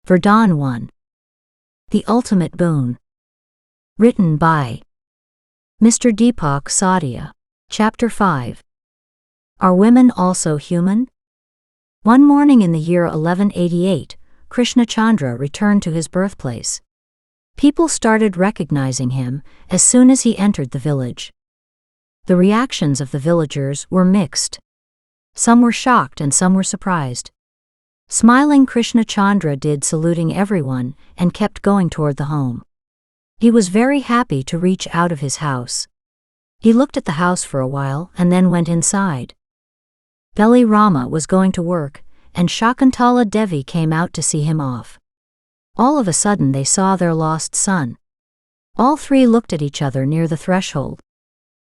Vardaan 1. The Ultimate Boon. Written by Mr. Deepak Sadia. Chapter 5. Are Women Also Human? One morning in the year 1188, Krishna Chandra returned to his birthplace. People started recognizing him as soon as he entered the village. The reactions of the villagers were mixed. Some were shocked and some were surprised. Smiling Krishna Chandra did saluting everyone and kept going toward the home. He was very happy to reach out of his house. He looked at the house for a while and then went inside. Beli Rama was going to work, and Shakuntala Devi came out to see him off. All of a sudden they saw their lost son. All three looked at each other near the threshold.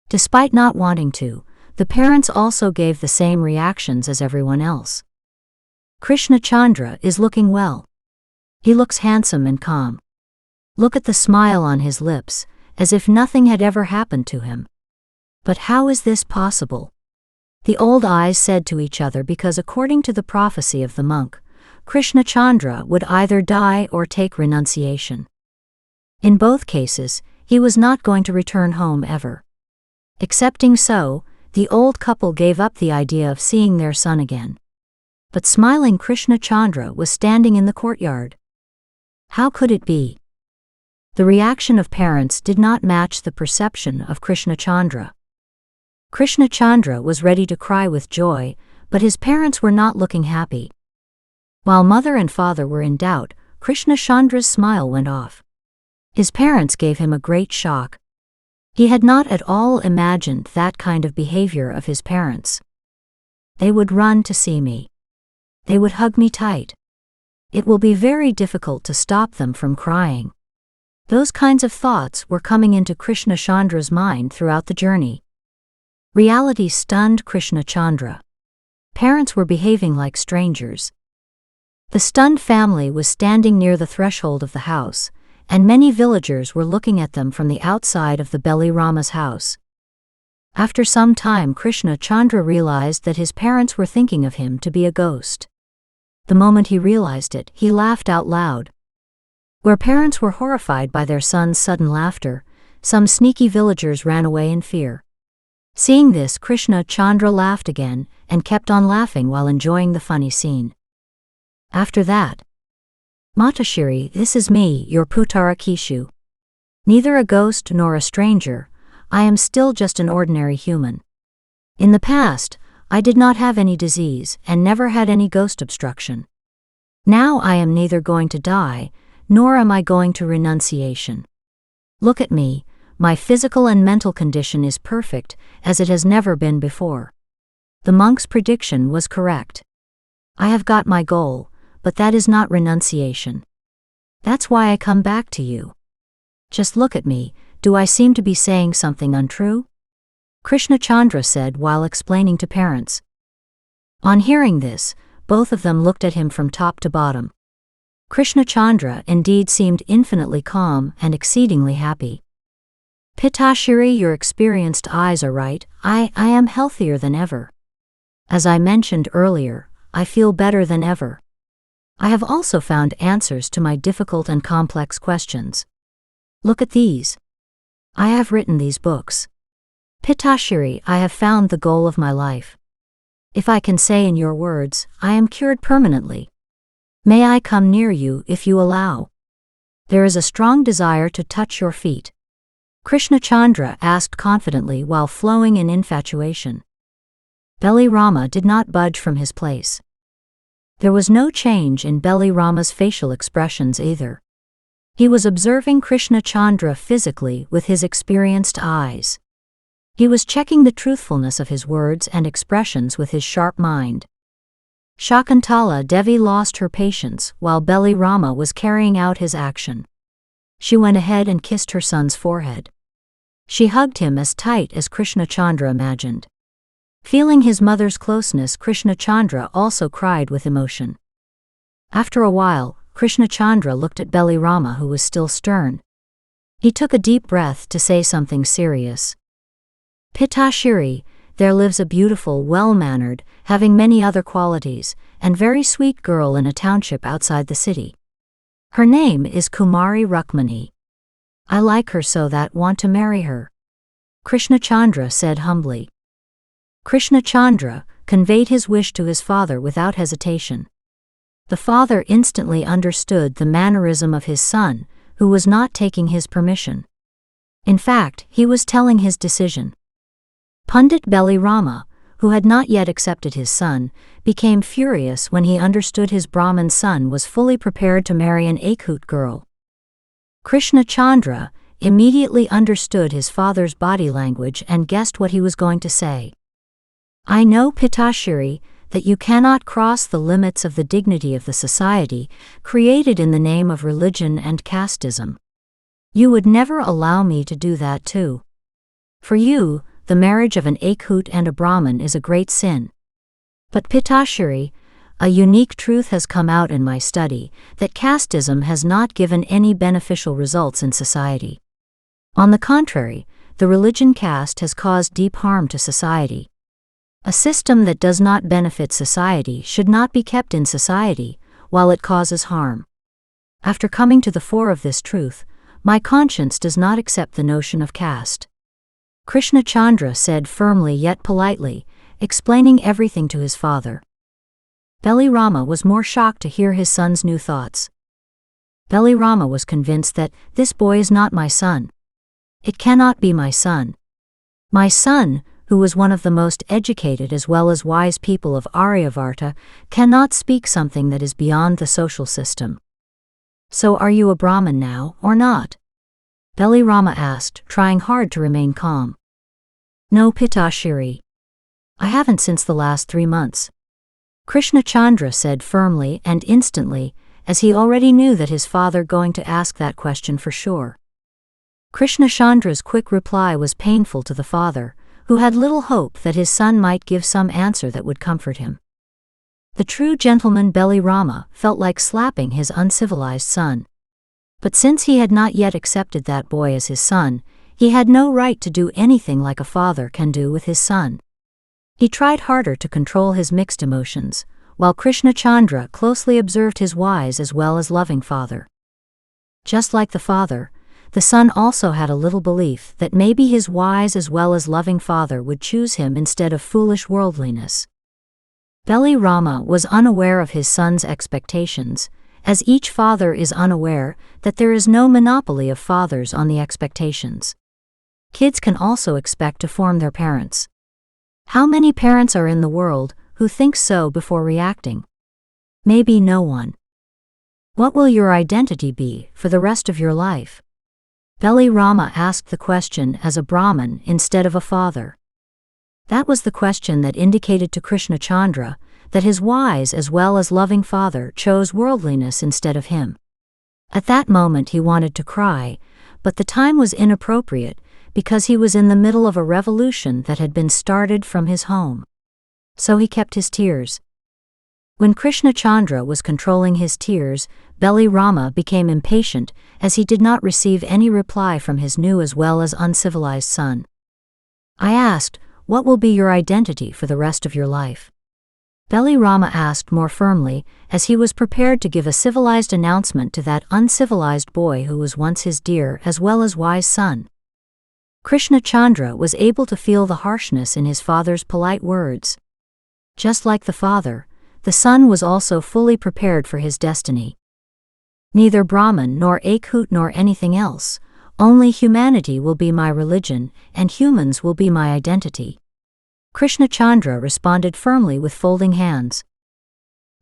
Despite not wanting to, the parents also gave the same reactions as everyone else. Krishna Chandra is looking well. He looks handsome and calm. Look at the smile on his lips, as if nothing had ever happened to him. But how is this possible? The old eyes said to each other because according to the prophecy of the monk, Krishna Chandra would either die or take renunciation. In both cases, he was not going to return home ever. Accepting so, the old couple gave up the idea of seeing their son again. But smiling Krishna Chandra was standing in the courtyard. How could it be? The reaction of parents did not match the perception of Krishna Chandra. Krishna Chandra was ready to cry with joy, but his parents were not looking happy. While mother and father were in doubt, Krishna Chandra's smile went off. His parents gave him a great shock. He had not at all imagined that kind of behavior of his parents. They would run to see me. They would hug me tight. It will be very difficult to stop them from crying. Those kinds of thoughts were coming into Krishna Chandra's mind throughout the journey. Reality stunned Krishna Chandra. Parents were behaving like strangers. The stunned family was standing near the threshold of the house, and many villagers were looking at them from the outside of the Beli Rama's house. After some time, Krishna Chandra realized that his parents were thinking of him to be a ghost. The moment he realized it, he laughed out loud. Where parents were horrified by their son's sudden laughter, some sneaky villagers ran away in fear. Seeing this, Krishna Chandra laughed again and kept on laughing while enjoying the funny scene. After that, Matashiri, this is me, your Putara Kishu. Neither a ghost nor a stranger, I am still just an ordinary human. In the past, I did not have any disease and never had any ghost obstruction. Now I am neither going to die, nor am I going to renunciation. Look at me, my physical and mental condition is perfect, as it has never been before. The monk's prediction was correct. I have got my goal, but that is not renunciation. That's why I come back to you. Just look at me, do I seem to be saying something untrue? Krishna Chandra said while explaining to parents. On hearing this, both of them looked at him from top to bottom. Krishna Chandra indeed seemed infinitely calm and exceedingly happy. Pitashiri, your experienced eyes are right, I am healthier than ever. As I mentioned earlier, I feel better than ever. I have also found answers to my difficult and complex questions. Look at these. I have written these books. Pitashiri, I have found the goal of my life. If I can say in your words, I am cured permanently. May I come near you if you allow? There is a strong desire to touch your feet. Krishna Chandra asked confidently while flowing in infatuation. Beli Rama did not budge from his place. There was no change in Beli Rama's facial expressions either. He was observing Krishna Chandra physically with his experienced eyes. He was checking the truthfulness of his words and expressions with his sharp mind. Shakuntala Devi lost her patience while Beli Rama was carrying out his action. She went ahead and kissed her son's forehead. She hugged him as tight as Krishna Chandra imagined. Feeling his mother's closeness, Krishna Chandra also cried with emotion. After a while, Krishna Chandra looked at Beli Rama, who was still stern. He took a deep breath to say something serious. Pitashiri, there lives a beautiful, well-mannered, having many other qualities, and very sweet girl in a township outside the city. Her name is Kumari Rukmini. I like her so that want to marry her. Krishna Chandra said humbly. Krishna Chandra conveyed his wish to his father without hesitation. The father instantly understood the mannerism of his son, who was not taking his permission. In fact, he was telling his decision. Pandit Beli Rama, who had not yet accepted his son, became furious when he understood his Brahmin son was fully prepared to marry an Akut girl. Krishna Chandra immediately understood his father's body language and guessed what he was going to say. I know, Pitashiri, that you cannot cross the limits of the dignity of the society created in the name of religion and casteism. You would never allow me to do that too. For you, the marriage of an Akut and a Brahmin is a great sin. But Pitashiri, a unique truth has come out in my study, that casteism has not given any beneficial results in society. On the contrary, the religion caste has caused deep harm to society. A system that does not benefit society should not be kept in society, while it causes harm. After coming to the fore of this truth, my conscience does not accept the notion of caste. Krishna Chandra said firmly yet politely, explaining everything to his father. Beli Rama was more shocked to hear his son's new thoughts. Beli Rama was convinced that this boy is not my son. It cannot be my son. My son, who was one of the most educated as well as wise people of Aryavarta, cannot speak something that is beyond the social system. So are you a Brahmin now, or not? Beli Rama asked, trying hard to remain calm. No, Pitashiri. I haven't since the last 3 months. Krishna Chandra said firmly and instantly, as he already knew that his father going to ask that question for sure. Krishna Chandra's quick reply was painful to the father, who had little hope that his son might give some answer that would comfort him. The true gentleman Beli Rama felt like slapping his uncivilized son. But since he had not yet accepted that boy as his son, he had no right to do anything like a father can do with his son. He tried harder to control his mixed emotions, while Krishna Chandra closely observed his wise as well as loving father. Just like the father, the son also had a little belief that maybe his wise as well as loving father would choose him instead of foolish worldliness. Beli Rama was unaware of his son's expectations, as each father is unaware that there is no monopoly of fathers on the expectations. Kids can also expect to form their parents. How many parents are in the world who think so before reacting? Maybe no one. What will your identity be for the rest of your life? Beli Rama asked the question as a Brahmin instead of a father. That was the question that indicated to Krishna Chandra that his wise as well as loving father chose worldliness instead of him. At that moment he wanted to cry, but the time was inappropriate because he was in the middle of a revolution that had been started from his home. So he kept his tears. When Krishna Chandra was controlling his tears, Beli Rama became impatient as he did not receive any reply from his new as well as uncivilized son. I asked, what will be your identity for the rest of your life? Beli Rama asked more firmly, as he was prepared to give a civilized announcement to that uncivilized boy who was once his dear as well as wise son. Krishna Chandra was able to feel the harshness in his father's polite words. Just like the father, the son was also fully prepared for his destiny. Neither Brahman nor Akut nor anything else, only humanity will be my religion and humans will be my identity. Krishna Chandra responded firmly with folding hands.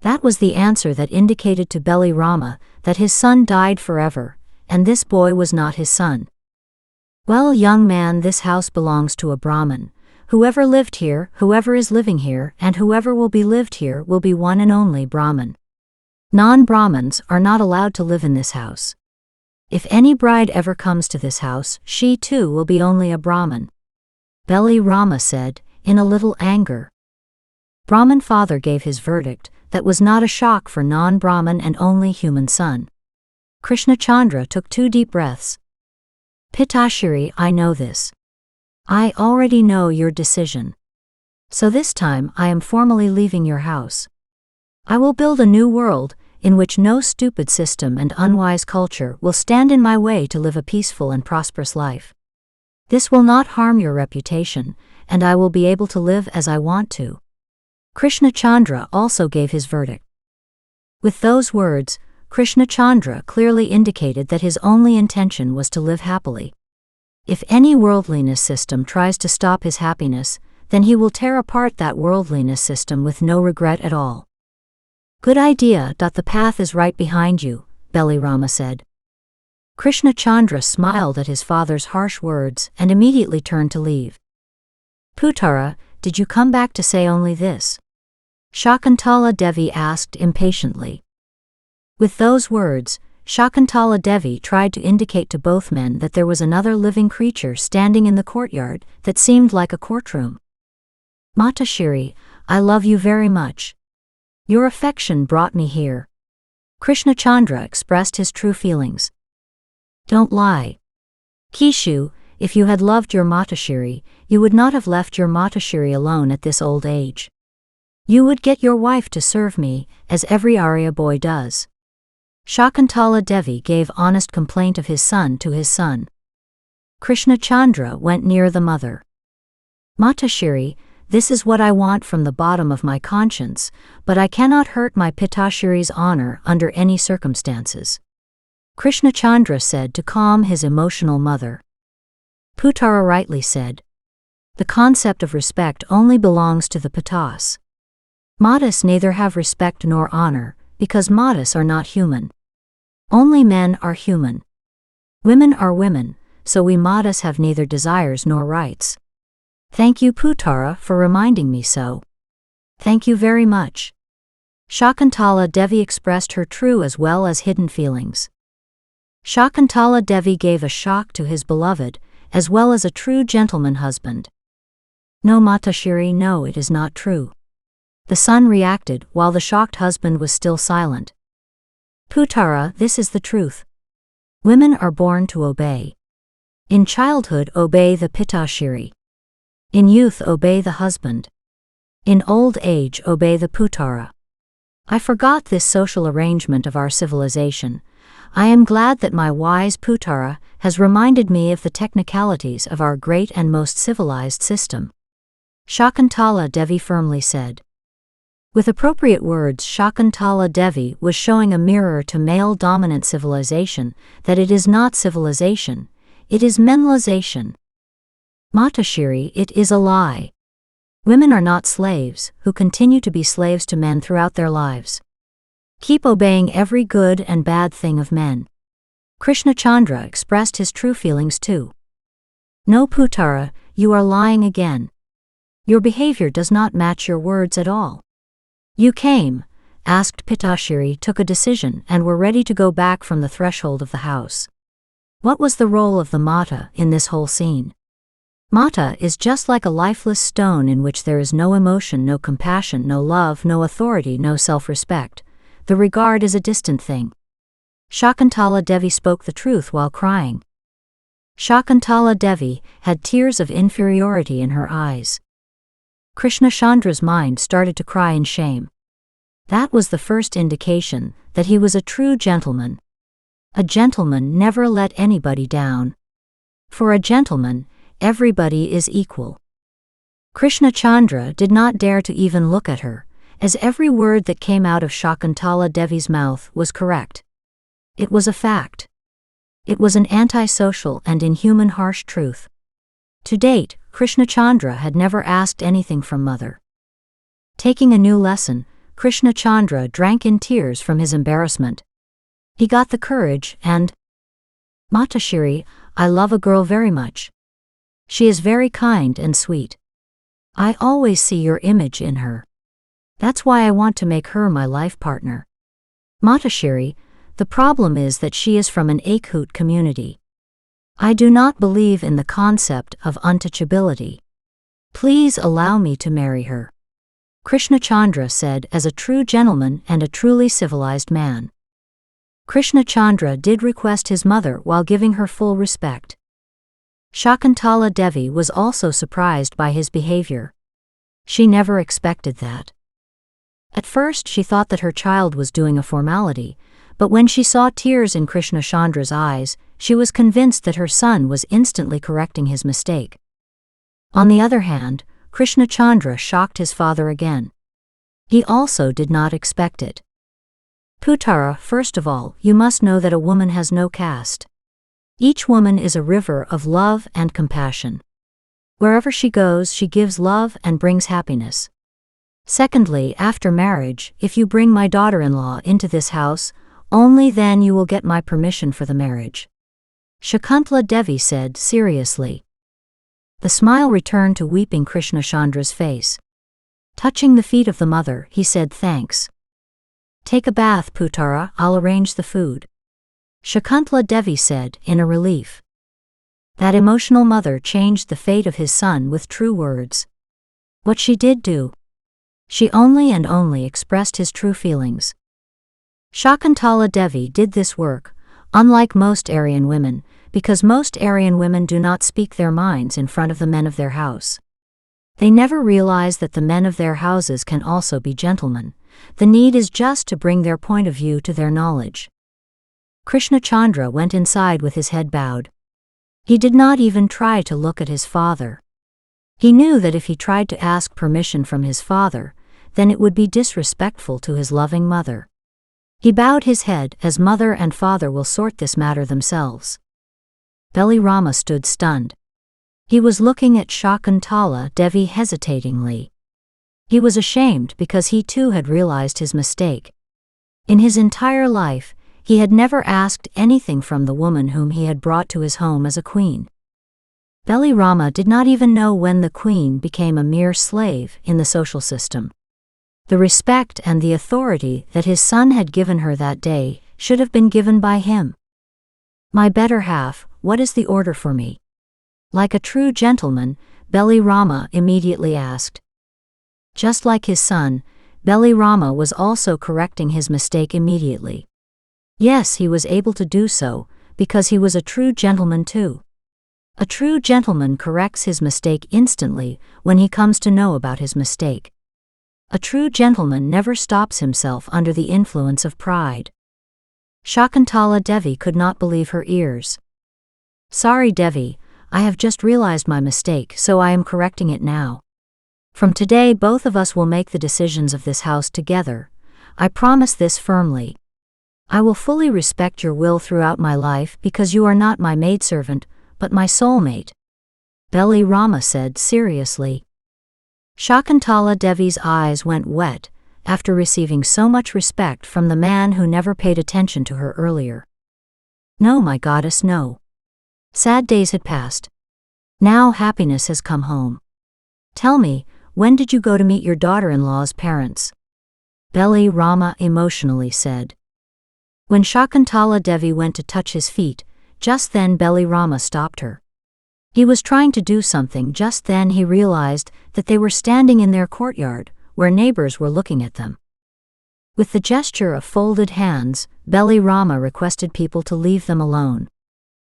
That was the answer that indicated to Beli Rama that his son died forever, and this boy was not his son. Well, young man, this house belongs to a Brahmin. Whoever lived here, whoever is living here, and whoever will be lived here will be one and only Brahmin. Non-Brahmins are not allowed to live in this house. If any bride ever comes to this house, she too will be only a Brahmin. Beli Rama said, in a little anger. Brahmin father gave his verdict that was not a shock for non-Brahmin and only human son. Krishna Chandra took 2 deep breaths. Pitashiri, I know this. I already know your decision. So this time I am formally leaving your house. I will build a new world in which no stupid system and unwise culture will stand in my way to live a peaceful and prosperous life. This will not harm your reputation, and I will be able to live as I want to. Krishna Chandra also gave his verdict. With those words, Krishna Chandra clearly indicated that his only intention was to live happily. If any worldliness system tries to stop his happiness, then he will tear apart that worldliness system with no regret at all. Good idea. The path is right behind you, Balirama said. Krishna Chandra smiled at his father's harsh words and immediately turned to leave. Putara, did you come back to say only this? Shakuntala Devi asked impatiently. With those words, Shakuntala Devi tried to indicate to both men that there was another living creature standing in the courtyard that seemed like a courtroom. Matashiri, I love you very much. Your affection brought me here. Krishna Chandra expressed his true feelings. Don't lie. Kishu, if you had loved your Matashiri, you would not have left your Matashiri alone at this old age. You would get your wife to serve me, as every Arya boy does. Shakuntala Devi gave honest complaint of his son to his son. Krishna Chandra went near the mother. Matashiri, this is what I want from the bottom of my conscience, but I cannot hurt my Pitashiri's honor under any circumstances. Krishna Chandra said to calm his emotional mother. Putara rightly said. The concept of respect only belongs to the Pitas. Matas neither have respect nor honor, because Matas are not human. Only men are human. Women are women, so we Matas have neither desires nor rights. Thank you Putara for reminding me so. Thank you very much. Shakuntala Devi expressed her true as well as hidden feelings. Shakuntala Devi gave a shock to his beloved, as well as a true gentleman husband. No Matashiri, no, it is not true. The son reacted while the shocked husband was still silent. Putara, this is the truth. Women are born to obey. In childhood obey the Pitashiri. In youth obey the husband. In old age obey the Putara. I forgot this social arrangement of our civilization. I am glad that my wise Putara has reminded me of the technicalities of our great and most civilized system. Shakuntala Devi firmly said. With appropriate words, Shakuntala Devi was showing a mirror to male-dominant civilization that it is not civilization, it is menlization. Matashiri, it is a lie. Women are not slaves, who continue to be slaves to men throughout their lives. Keep obeying every good and bad thing of men. Krishna Chandra expressed his true feelings too. No Putara, you are lying again. Your behavior does not match your words at all. You came, asked Pitashiri, took a decision and were ready to go back from the threshold of the house. What was the role of the Mata in this whole scene? Mata is just like a lifeless stone in which there is no emotion, no compassion, no love, no authority, no self-respect. The regard is a distant thing. Shakuntala Devi spoke the truth while crying. Shakuntala Devi had tears of inferiority in her eyes. Krishna Chandra's mind started to cry in shame. That was the first indication that he was a true gentleman. A gentleman never let anybody down. For a gentleman, everybody is equal. Krishna Chandra did not dare to even look at her, as every word that came out of Shakuntala Devi's mouth was correct. It was a fact. It was an antisocial and inhuman harsh truth. To date, Krishna Chandra had never asked anything from mother. Taking a new lesson, Krishna Chandra drank in tears from his embarrassment. He got the courage and, Matashiri, I love a girl very much. She is very kind and sweet. I always see your image in her. That's why I want to make her my life partner. Matashiri, the problem is that she is from an Akhut community. I do not believe in the concept of untouchability. Please allow me to marry her. Krishna Chandra said as a true gentleman and a truly civilized man. Krishna Chandra did request his mother while giving her full respect. Shakuntala Devi was also surprised by his behavior. She never expected that. At first she thought that her child was doing a formality, but when she saw tears in Chandra's eyes, she was convinced that her son was instantly correcting his mistake. On the other hand, Chandra shocked his father again. He also did not expect it. Putara, first of all, you must know that a woman has no caste. Each woman is a river of love and compassion. Wherever she goes, she gives love and brings happiness. Secondly, after marriage, if you bring my daughter-in-law into this house, only then you will get my permission for the marriage. Shakuntala Devi said seriously. The smile returned to weeping Chandra's face. Touching the feet of the mother, he said thanks. Take a bath, Putara, I'll arrange the food. Shakuntala Devi said, in a relief. That emotional mother changed the fate of his son with true words. What she did do. She only and only expressed his true feelings. Shakuntala Devi did this work, unlike most Aryan women, because most Aryan women do not speak their minds in front of the men of their house. They never realize that the men of their houses can also be gentlemen. The need is just to bring their point of view to their knowledge. Chandra went inside with his head bowed. He did not even try to look at his father. He knew that if he tried to ask permission from his father, then it would be disrespectful to his loving mother. He bowed his head as mother and father will sort this matter themselves. Belly Rama stood stunned. He was looking at Shakuntala Devi hesitatingly. He was ashamed because he too had realized his mistake. In his entire life, he had never asked anything from the woman whom he had brought to his home as a queen. Belly Rama did not even know when the queen became a mere slave in the social system. The respect and the authority that his son had given her that day should have been given by him. My better half, what is the order for me? Like a true gentleman, Belly Rama immediately asked. Just like his son, Belly Rama was also correcting his mistake immediately. Yes, he was able to do so, because he was a true gentleman too. A true gentleman corrects his mistake instantly when he comes to know about his mistake. A true gentleman never stops himself under the influence of pride. Shakuntala Devi could not believe her ears. Sorry Devi, I have just realized my mistake, so I am correcting it now. From today both of us will make the decisions of this house together. I promise this firmly. I will fully respect your will throughout my life because you are not my maidservant, but my soulmate. Belly Rama said seriously. Shakuntala Devi's eyes went wet after receiving so much respect from the man who never paid attention to her earlier. No, my goddess, no. Sad days had passed. Now happiness has come home. Tell me, when did you go to meet your daughter-in-law's parents? Belly Rama emotionally said. When Shakuntala Devi went to touch his feet, just then Belly Rama stopped her. He was trying to do something. Just then he realized that they were standing in their courtyard, where neighbors were looking at them. With the gesture of folded hands, Belly Rama requested people to leave them alone.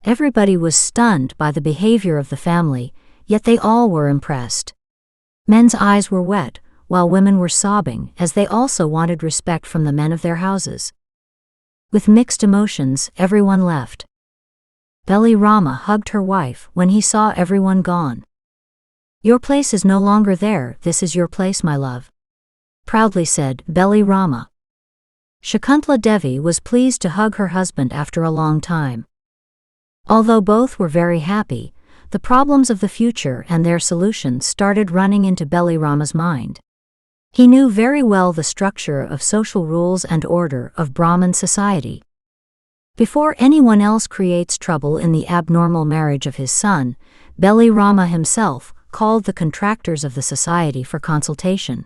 Everybody was stunned by the behavior of the family, yet they all were impressed. Men's eyes were wet, while women were sobbing, as they also wanted respect from the men of their houses. With mixed emotions, everyone left. Belly Rama hugged her wife when he saw everyone gone. Your place is no longer there, this is your place, my love. Proudly said Belly Rama. Shakuntala Devi was pleased to hug her husband after a long time. Although both were very happy, the problems of the future and their solutions started running into Belly Rama's mind. He knew very well the structure of social rules and order of Brahmin society. Before anyone else creates trouble in the abnormal marriage of his son, Belly Rama himself called the contractors of the society for consultation.